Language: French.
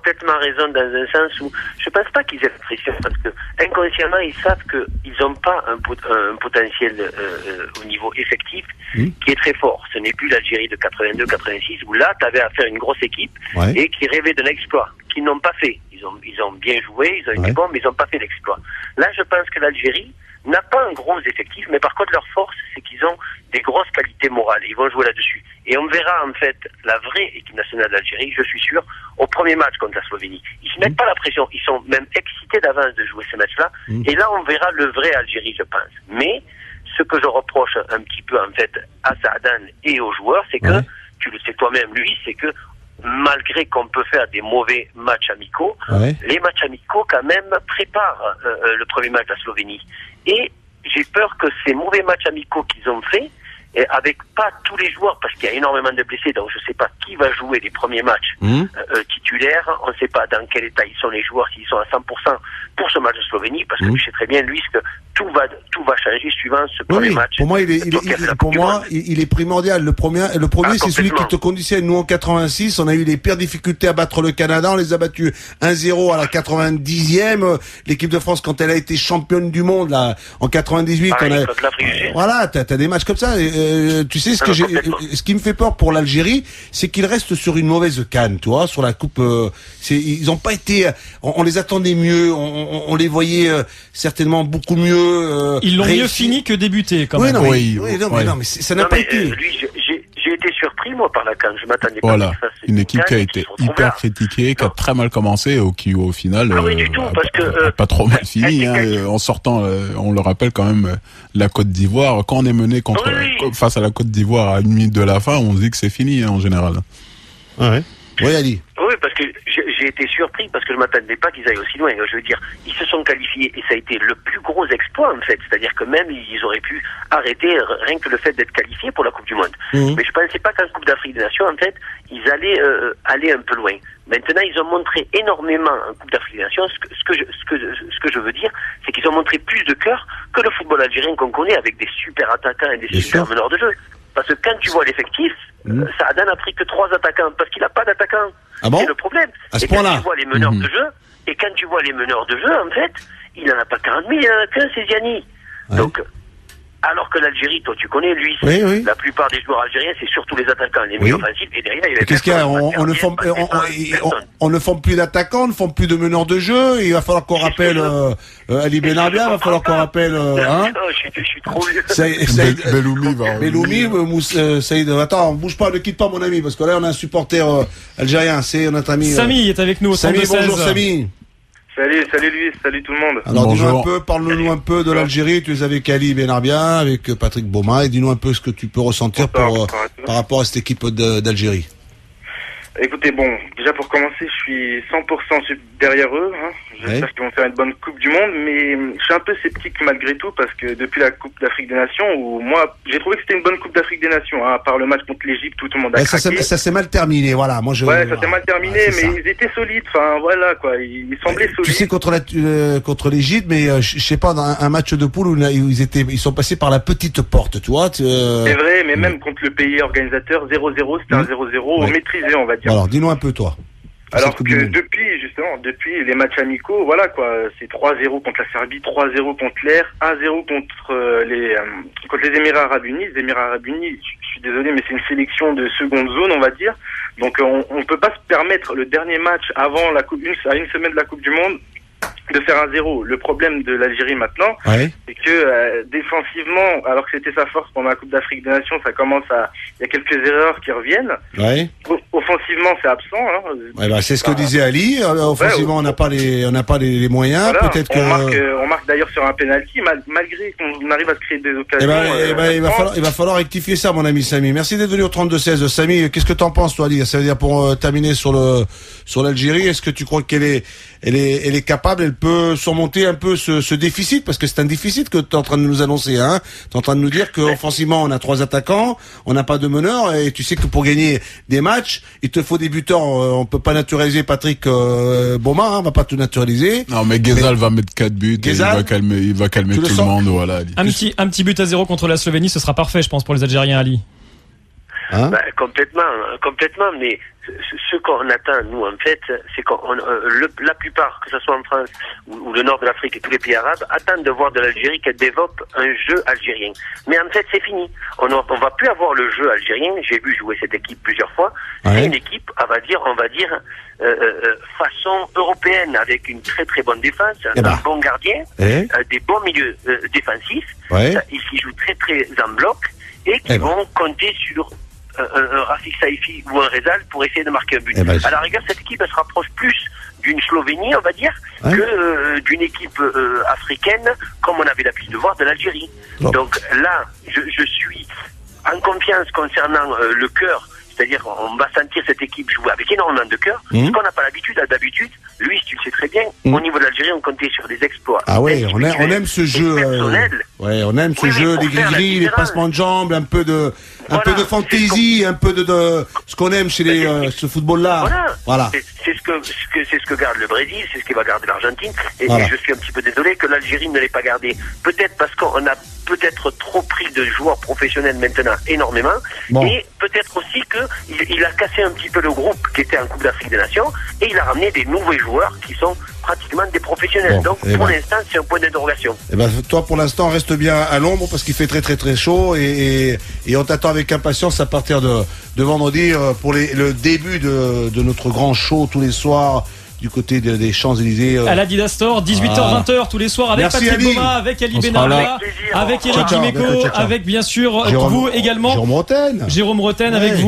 complètement raison dans un sens où je pense pas qu'ils aient la pression parce que inconsciemment ils savent qu'ils n'ont pas un potentiel au niveau effectif qui est très fort. Ce n'est plus l'Algérie de 82-86 où là tu avais à faire une grosse équipe et qui rêvait d'un exploit, qu'ils n'ont pas fait. Ils ont bien joué, ils ont été bons, mais ils n'ont pas fait l'exploit. Là je pense que l'Algérie n'a pas un gros effectif, mais par contre leur force c'est qu'ils ont des grosses qualités morales. Ils vont jouer là-dessus. Et on verra en fait la vraie équipe nationale d'Algérie, je suis sûr, au premier match contre la Slovénie. Ils se mettent pas la pression, ils sont même excités d'avance de jouer ce match-là. Et là on verra le vrai Algérie, je pense. Mais ce que je reproche un petit peu en fait à Saadan et aux joueurs, c'est que, tu le sais toi-même lui, c'est que malgré qu'on peut faire des mauvais matchs amicaux, les matchs amicaux quand même préparent le premier match de la Slovénie. Et j'ai peur que ces mauvais matchs amicaux qu'ils ont faits, et avec pas tous les joueurs, parce qu'il y a énormément de blessés, donc je sais pas qui va jouer les premiers matchs titulaires, on ne sait pas dans quel état ils sont les joueurs, s'ils sont à 100% pour ce match de Slovénie, parce que tu sais très bien, Luis, que tout va changer suivant ce premier match. Pour moi, il est primordial. Le premier, c'est celui qui te conditionne. Nous, en 86, on a eu les pires difficultés à battre le Canada. On les a battus 1-0 à la 90e. L'équipe de France, quand elle a été championne du monde, là, en 98, voilà, t'as des matchs comme ça. Tu sais, ce qui me fait peur pour l'Algérie, c'est qu'ils restent sur une mauvaise canne, tu vois, sur la coupe, ils ont pas été, on les attendait mieux, on les voyait certainement beaucoup mieux. Ils l'ont mieux fini que débuté, quand même. Non, mais ça n'a pas été. Lui, j'ai été surpris, moi, par la CAN. Je m'attendais pas à ça. Une équipe qui a été hyper critiquée, qui a très mal commencé, qui, au final, a pas trop mal fini, en sortant, on le rappelle quand même, la Côte d'Ivoire. Quand on est mené face à la Côte d'Ivoire à 1 minute de la fin, on se dit que c'est fini, en général. Oui, Ali. Oui, parce que j'ai été surpris, parce que je m'attendais pas qu'ils aillent aussi loin. Je veux dire, ils se sont qualifiés, et ça a été le plus gros exploit, en fait. C'est-à-dire que même, ils auraient pu arrêter rien que le fait d'être qualifiés pour la Coupe du Monde. Mais je pensais pas qu'en Coupe d'Afrique des Nations, en fait, ils allaient aller un peu loin. Maintenant, ils ont montré énormément en Coupe d'Afrique des Nations. Ce que je veux dire, c'est qu'ils ont montré plus de cœur que le football algérien qu'on connaît, avec des super attaquants et des super meneurs de jeu. Parce que quand tu vois l'effectif, Saadan n'a pris que 3 attaquants, parce qu'il n'a pas d'attaquants. Ah bon? C'est le problème. À ce et quand point-là. tu vois les meneurs de jeu, en fait, il n'en a pas 40 000, il n'en a qu'un, c'est Ziani. Donc, alors que l'Algérie, toi tu connais, lui, la plupart des joueurs algériens, c'est surtout les attaquants, les milieux offensifs, et derrière, il y avait qu'est-ce qu'il y a? On ne forme plus d'attaquants, on ne forme plus de meneurs de jeu, il va falloir qu'on rappelle Ali Benarbia, il va falloir qu'on rappelle je suis trop vieux. Beloumi, Saïd, attends, bouge pas, ne quitte pas mon ami, parce que là on a un supporter algérien, c'est notre ami Samy est avec nous au Samy, bonjour Samy. Salut Luis, salut tout le monde. Alors dis-nous parle-nous un peu de l'Algérie. Tu es avec Ali Benarbia, avec Patrick Beaumont, et dis-nous un peu ce que tu peux ressentir par rapport à cette équipe d'Algérie. Écoutez, déjà pour commencer, je suis 100% derrière eux. J'espère qu'ils vont faire une bonne Coupe du Monde, mais je suis un peu sceptique malgré tout, parce que depuis la Coupe d'Afrique des Nations, où moi, j'ai trouvé que c'était une bonne Coupe d'Afrique des Nations, à part le match contre l'Égypte, tout le monde a craqué. Ça s'est mal terminé, voilà. Ça s'est mal terminé, mais ils étaient solides, ils semblaient solides. Tu sais, contre l'Égypte, mais je sais pas, dans un match de poule où ils sont passés par la petite porte, tu vois. C'est vrai, mais même contre le pays organisateur, 0-0, c'était un 0-0 maîtrisé, on va dire. Alors, dis-nous un peu, toi. Alors que depuis les matchs amicaux, c'est 3-0 contre la Serbie, 3-0 contre l'Air, 1-0 contre les Émirats Arabes Unis. Les Émirats Arabes Unis, je suis désolé, mais c'est une sélection de seconde zone, on va dire. Donc on peut pas se permettre le dernier match avant à une semaine de la Coupe du Monde de faire un 0. Le problème de l'Algérie maintenant, c'est que défensivement, alors que c'était sa force pendant la Coupe d'Afrique des Nations, il y a quelques erreurs qui reviennent. Offensivement, c'est absent. C'est ce que disait Ali. Offensivement, on n'a pas les moyens. Voilà. Peut-être on marque d'ailleurs sur un penalty, malgré qu'on arrive à se créer des occasions. Il va falloir rectifier ça, mon ami Samy. Merci d'être venu au 32-16. Samy, qu'est-ce que t'en penses, toi, Ali? Ça veut dire, pour terminer sur l'Algérie, est-ce que tu crois qu'elle est capable, elle peut surmonter un peu ce déficit, parce que c'est un déficit que tu es en train de nous annoncer, hein. Tu es en train de nous dire qu'offensivement on a 3 attaquants, on n'a pas de meneur, et tu sais que pour gagner des matchs, il te faut des buteurs. On peut pas naturaliser Patrick Beaumont, on va pas tout naturaliser. Non, mais Ghezal va mettre 4 buts, il va calmer tout le monde, voilà. Un petit but à 0 contre la Slovénie, ce sera parfait, je pense, pour les Algériens, Ali. Complètement, mais ce qu'on attend, nous, en fait, c'est qu'on la plupart, que ce soit en France ou le nord de l'Afrique et tous les pays arabes, attendent de voir de l'Algérie qu'elle développe un jeu algérien. Mais en fait, c'est fini. On va plus avoir le jeu algérien. J'ai vu jouer cette équipe plusieurs fois. Ouais. C'est une équipe, on va dire, façon européenne, avec une très très bonne défense, un bon gardien, des bons milieux défensifs. Ouais. Ils s'y jouent très très en bloc et qui vont compter sur un Rafik Saifi ou un Rezal pour essayer de marquer un but. À la rigueur, cette équipe elle se rapproche plus d'une Slovénie, on va dire, que d'une équipe africaine, comme on avait l'habitude de voir de l'Algérie. Donc là, je suis en confiance concernant le cœur. C'est-à-dire on va sentir cette équipe jouer avec énormément de cœur, ce qu'on n'a pas l'habitude. D'habitude, lui, tu le sais très bien, au niveau de l'Algérie, on comptait sur des exploits. Ah ouais, on aime ce jeu. Ouais, on aime ce jeu, les gris-gris, les passements de jambes, un peu de fantaisie, un peu de ce qu'on aime chez ce football-là. Voilà. C'est ce que garde le Brésil, c'est ce qui va garder l'Argentine. Et je suis un petit peu désolé que l'Algérie ne l'ait pas gardé. Peut-être parce qu'on a peut-être trop pris de joueurs professionnels maintenant, énormément. Et peut-être aussi qu'il a cassé un petit peu le groupe qui était en Coupe d'Afrique des Nations et il a ramené des nouveaux joueurs qui sont pratiquement des professionnels. Donc pour l'instant, c'est un point d'interrogation. Toi, pour l'instant, reste bien à l'ombre parce qu'il fait très très très chaud et on t'attend avec impatience à partir de vendredi pour le début de notre grand show tous les soirs du côté des Champs-Élysées. À l'Adidas Store, 18h, 20h tous les soirs avec Patrick Boma, avec Ali Benarra, avec Eric Dimeco, avec bien sûr vous également. Jérôme Roten avec vous.